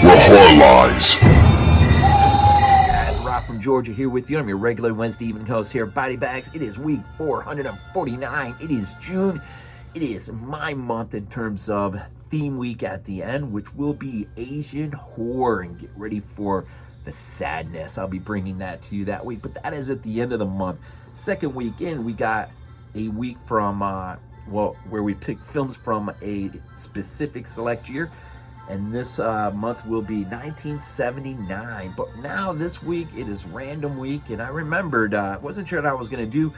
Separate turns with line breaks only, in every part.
where horror lies.
Guys, Rob from Georgia here with you. I'm your regular Wednesday evening host here at BodyBags. It is week 449. It is June. It is my month in terms of theme week at the end, which will be Asian horror. And get ready for the sadness. I'll be bringing that to you that week, but that is at the end of the month. Second week in, we got a week from, where we pick films from a specific select year. And this month will be 1979. But now this week, it is random week. And I remembered, wasn't sure what I was going to do,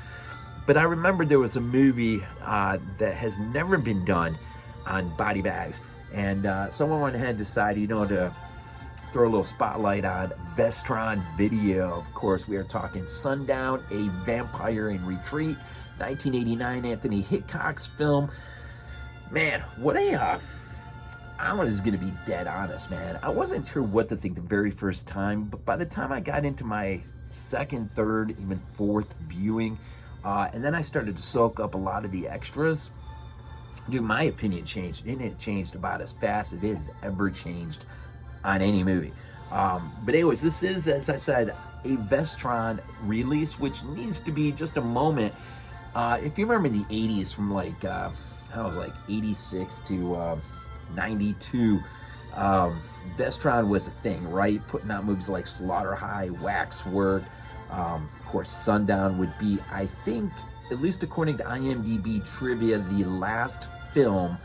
but I remembered there was a movie that has never been done on BodyBags. And someone went ahead and decided, to throw a little spotlight on Vestron Video. Of course, we are talking Sundown, a Vampire in Retreat, 1989 Anthony Hickox film. Man, what a... I'm just going to be dead honest, man. I wasn't sure what to think the very first time, but by the time I got into my second, third, even fourth viewing, and then I started to soak up a lot of the extras, dude, my opinion changed. And it changed about as fast as it has ever changed on any movie. But anyways, this is, as I said, a Vestron release, which needs to be just a moment. If you remember the 80s from like, I was like 86 to... 92, Vestron was a thing, right? Putting out movies like Slaughter High, Waxwork, of course Sundown would be, I think, at least according to IMDb trivia, the last film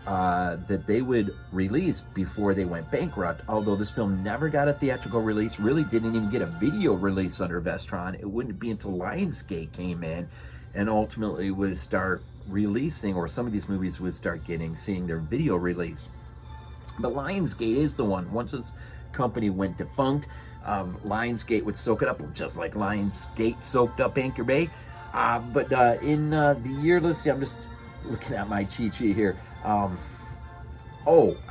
that they would release before they went bankrupt. Although this film never got a theatrical release, really didn't even get a video release under Vestron. It wouldn't be until Lionsgate came in and ultimately would start releasing, or some of these movies would start seeing their video release. But Lionsgate is the one. Once this company went defunct, Lionsgate would soak it up, just like Lionsgate soaked up Anchor Bay. But in the year, let's see, I'm just looking at my cheat sheet here. I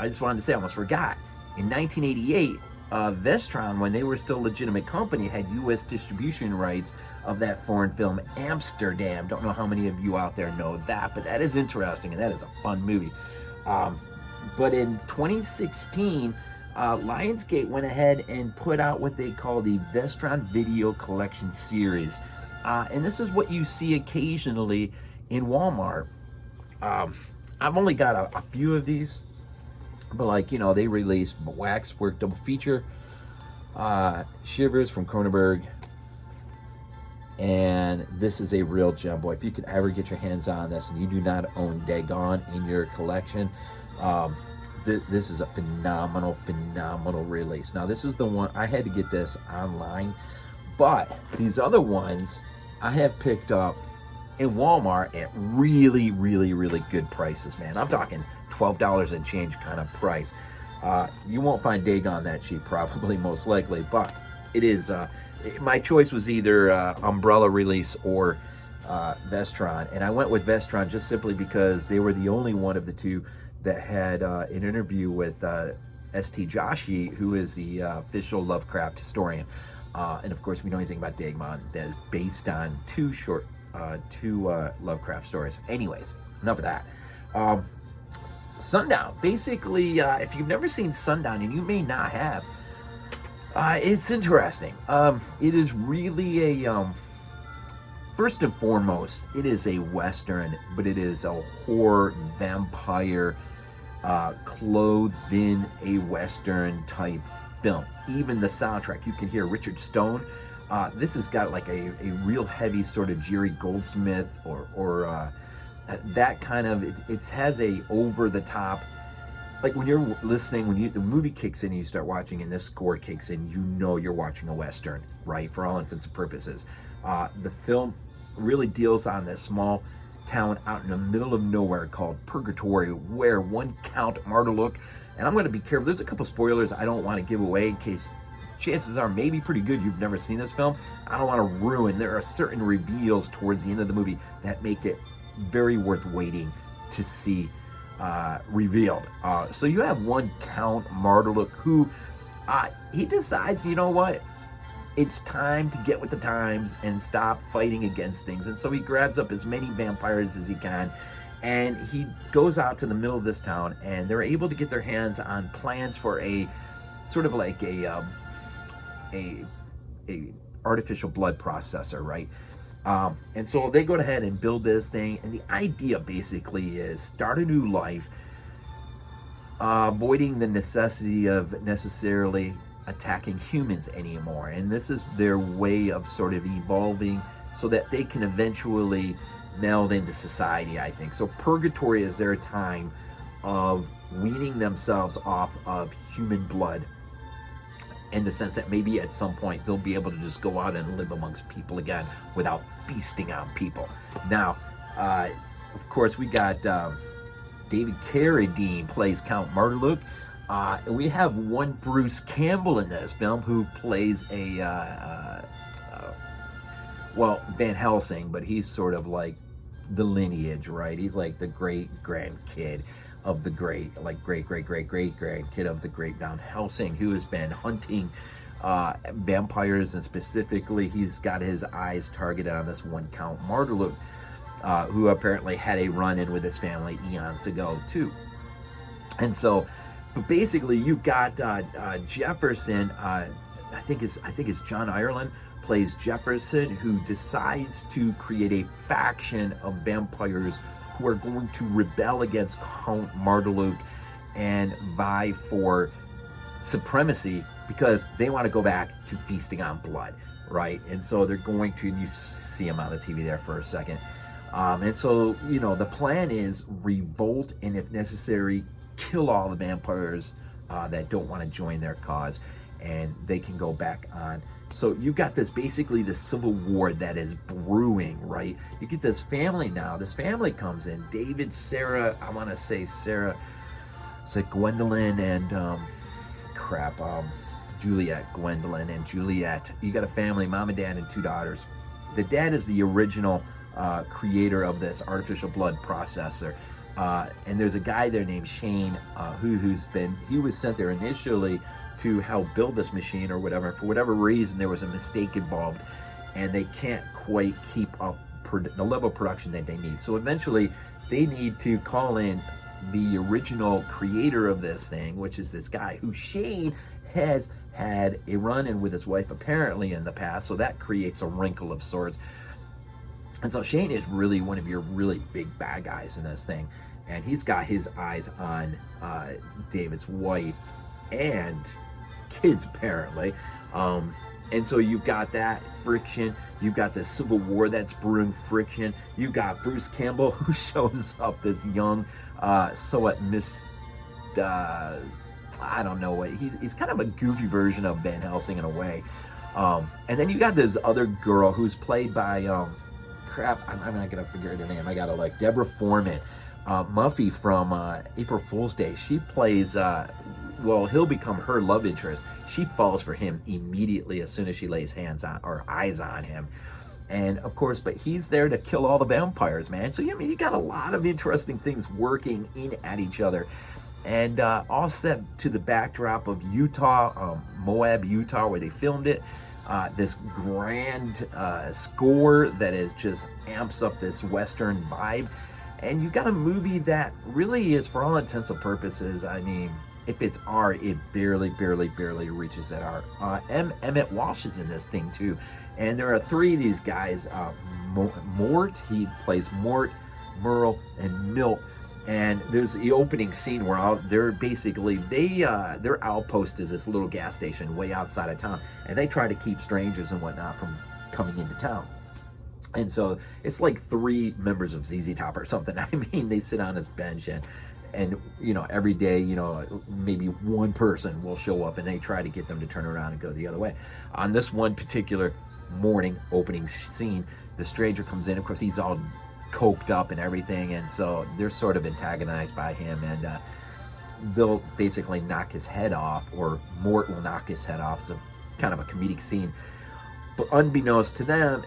just wanted to say, I almost forgot. In 1988, Vestron, when they were still a legitimate company, had U.S. distribution rights of that foreign film, Amsterdam. Don't know how many of you out there know that, but that is interesting, and that is a fun movie. But in 2016, Lionsgate went ahead and put out what they call the Vestron Video Collection Series. And this is what you see occasionally in Walmart. I've only got a few of these. But like, they released Waxwork double feature, Shivers from Cronenberg, and this is a real gem, boy. If you could ever get your hands on this and you do not own Dagon in your collection, this is a phenomenal release. Now, this is the one, I had to get this online, but these other ones I have picked up in Walmart at really good prices, man. I'm talking $12 and change kind of price. You won't find Dagon that cheap, probably, most likely, but it is, my choice was either Umbrella release or Vestron, and I went with Vestron just simply because they were the only one of the two that had an interview with S.T. Joshi, who is the official Lovecraft historian. And of course, if we know anything about Dagon, that is based on two Lovecraft stories. Anyways, enough of that. Sundown, basically, if you've never seen Sundown, and you may not have, it's interesting. It is really a, first and foremost, it is a Western, but it is a horror vampire, clothed in a Western type film. Even the soundtrack, you can hear Richard Stone. This has got like a real heavy sort of Jerry Goldsmith or that kind of, it has a over the top, like when you're listening, when the movie kicks in and you start watching and this score kicks in, you're watching a Western, right? For all intents and purposes. The film really deals on this small town out in the middle of nowhere called Purgatory, where one Count Marteluk, and I'm going to be careful, there's a couple spoilers I don't want to give away in case chances are maybe pretty good you've never seen this film. I don't want to ruin, there are certain reveals towards the end of the movie that make it very worth waiting to see revealed. So you have one Count Marteluk who he decides, you know what, it's time to get with the times and stop fighting against things. And so he grabs up as many vampires as he can, and he goes out to the middle of this town, and they're able to get their hands on plans for a sort of like a artificial blood processor, right? And so they go ahead and build this thing, and the idea basically is start a new life, avoiding the necessity of necessarily attacking humans anymore. And this is their way of sort of evolving so that they can eventually meld into society, I think. So Purgatory is their time of weaning themselves off of human blood, in the sense that maybe at some point they'll be able to just go out and live amongst people again without feasting on people. Now, of course, we got David Carradine plays Count Marteluk. We have one Bruce Campbell in this film who plays well, Van Helsing, but he's sort of like the lineage, right? He's like the great grandkid of the great grandkid of the great Van Helsing, who has been hunting vampires, and specifically he's got his eyes targeted on this one Count Marteluk, who apparently had a run-in with his family eons ago too. And so, but basically you've got Jefferson, I think it's John Ireland plays Jefferson, who decides to create a faction of vampires who are going to rebel against Count Marteluk and vie for supremacy because they want to go back to feasting on blood, right? And so they're going to, you see him on the TV there for a second. And so, you know, the plan is revolt, and if necessary, kill all the vampires that don't want to join their cause, and they can go back on. So you've got this, basically the civil war that is brewing, right? You get this family now. This family comes in. David, Sarah, I want to say Sarah, it's like Gwendolyn and, Juliet, Gwendolyn and Juliet. You got a family, mom and dad and two daughters. The dad is the original creator of this artificial blood processor. And there's a guy there named Shane, he was sent there initially to help build this machine or whatever. For whatever reason, there was a mistake involved, and they can't quite keep up the level of production that they need. So eventually, they need to call in the original creator of this thing, which is this guy who Shane has had a run-in with his wife apparently in the past. So that creates a wrinkle of sorts. And so Shane is really one of your really big bad guys in this thing. And he's got his eyes on David's wife and kids, apparently. And so you've got that friction. You've got the civil war that's brewing friction. You've got Bruce Campbell, who shows up, this young, I don't know what, he's kind of a goofy version of Van Helsing in a way. And then you got this other girl who's played by, I'm not gonna figure her name. I gotta like Deborah Forman, Muffy from April Fool's Day. She plays, he'll become her love interest. She falls for him immediately as soon as she lays hands on or eyes on him. And of course, but he's there to kill all the vampires, man. So I mean, you got a lot of interesting things working in at each other. And all set to the backdrop of Utah, Moab, Utah, where they filmed it. This grand score that is just amps up this Western vibe. And you got a movie that really is, for all intents and purposes, I mean, if it's art, it barely reaches that art. Emmet Walsh is in this thing too. And there are three of these guys. Mort, he plays Mort, Merle, and Milt. And there's the opening scene where they're basically, their outpost is this little gas station way outside of town. And they try to keep strangers and whatnot from coming into town. And so it's like three members of ZZ Top or something. I mean, they sit on this bench and you know, every day, you know, maybe one person will show up and they try to get them to turn around and go the other way. On this one particular morning opening scene, the stranger comes in. Of course, he's all coked up and everything, and so they're sort of antagonized by him, and they'll basically knock his head off, or Mort will knock his head off. It's a kind of a comedic scene, but unbeknownst to them,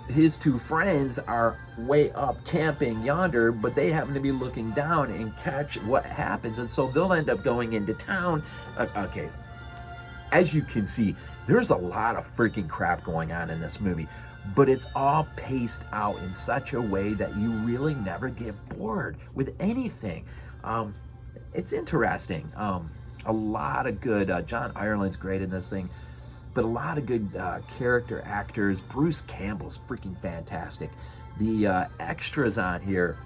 his two friends are way up camping yonder, but they happen to be looking down and catch what happens, and so they'll end up going into town. Okay, as you can see, there's a lot of freaking crap going on in this movie, but it's all paced out in such a way that you really never get bored with anything. It's interesting. A lot of good, John Ireland's great in this thing, but a lot of good character actors. Bruce Campbell's freaking fantastic. The extras on here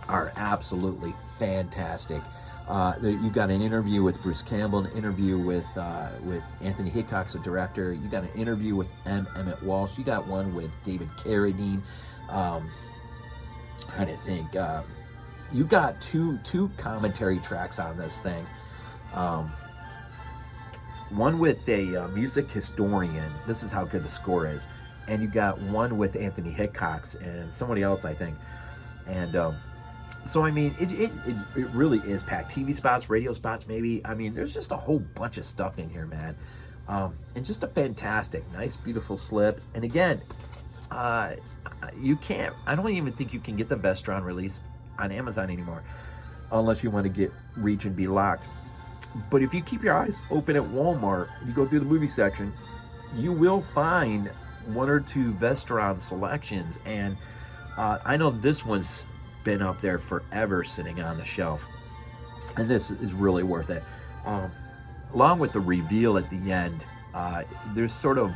are absolutely fantastic. You got an interview with Bruce Campbell, an interview with Anthony Hickox, the director. You got an interview with Emmet Walsh. You got one with David Carradine. Trying to think. You got two commentary tracks on this thing. One with a music historian. This is how good the score is. And you got one with Anthony Hickox and somebody else, I think. And so, I mean, it really is packed. TV spots, radio spots, maybe. I mean, there's just a whole bunch of stuff in here, man. And just a fantastic, nice, beautiful slip. And again, you can't, I don't even think you can get the Vestron release on Amazon anymore unless you want to reach and be locked. But if you keep your eyes open at Walmart, you go through the movie section, you will find one or two Vestron selections. And I know this one's been up there forever sitting on the shelf. And this is really worth it. Along with the reveal at the end, there's sort of,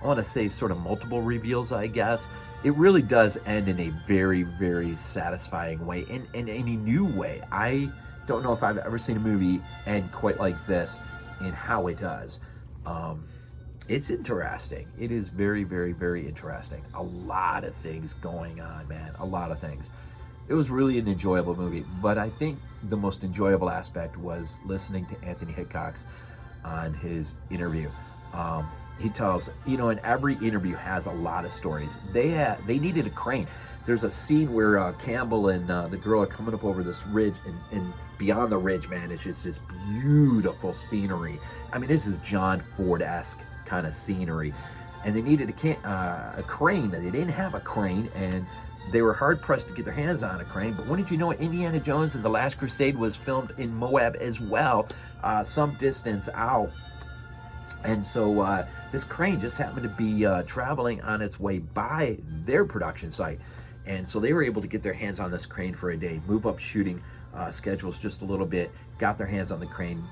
I want to say sort of multiple reveals, I guess. It really does end in a very, very satisfying way, in a new way. I don't know if I've ever seen a movie end quite like this in how it does. It's interesting. It is very, very, very interesting. A lot of things going on, man. A lot of things. It was really an enjoyable movie, but I think the most enjoyable aspect was listening to Anthony Hickox on his interview. He tells, and every interview has a lot of stories. They needed a crane. There's a scene where Campbell and the girl are coming up over this ridge, and beyond the ridge, man, it's just this beautiful scenery. I mean, this is John Ford-esque kind of scenery. And they needed a crane. They didn't have a crane, and they were hard-pressed to get their hands on a crane. But wouldn't you know it, Indiana Jones and the Last Crusade was filmed in Moab as well, some distance out. And so this crane just happened to be traveling on its way by their production site. And so they were able to get their hands on this crane for a day, move up shooting schedules just a little bit, got their hands on the crane.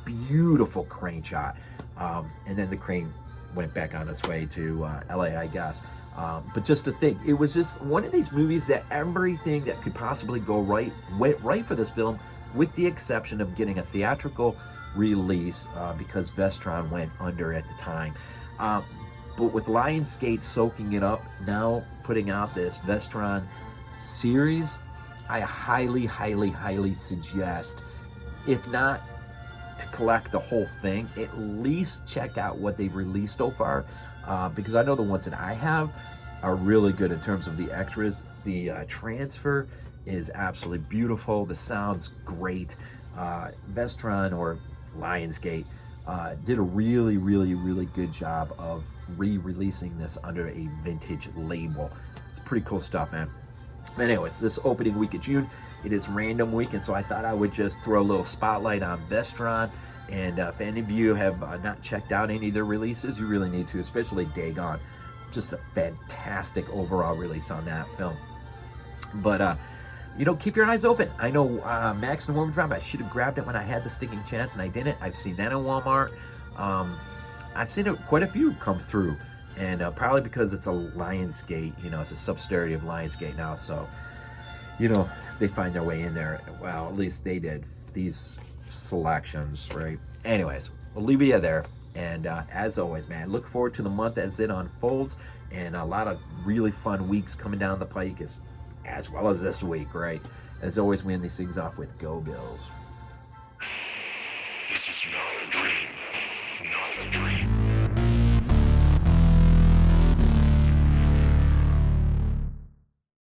Beautiful crane shot. And then the crane went back on its way to LA, I guess. But just to think, it was just one of these movies that everything that could possibly go right went right for this film, with the exception of getting a theatrical release because Vestron went under at the time. But with Lionsgate soaking it up, now putting out this Vestron series, I highly, highly, highly suggest, if not to collect the whole thing, at least check out what they've released so far, because I know the ones that I have are really good in terms of the extras. The transfer is absolutely beautiful. The sound's great. Vestron, or Lionsgate, did a really, really, really good job of re-releasing this under a vintage label. It's pretty cool stuff, man. Anyways, this opening week of June, it is random week, and so I thought I would just throw a little spotlight on Vestron. And if any of you have not checked out any of their releases, you really need to, especially Dagon. Just a fantastic overall release on that film. But keep your eyes open. I know Max and Morgen drop. I should have grabbed it when I had the stinking chance, and I didn't. I've seen that in Walmart. I've seen quite a few come through, and probably because it's a Lionsgate, it's a subsidiary of Lionsgate now, so, they find their way in there. Well, at least they did. These selections, right? Anyways, we'll leave you there. And as always, man, look forward to the month as it unfolds, and a lot of really fun weeks coming down the pike, as well as this week, right? As always, we end these things off with Go Bills.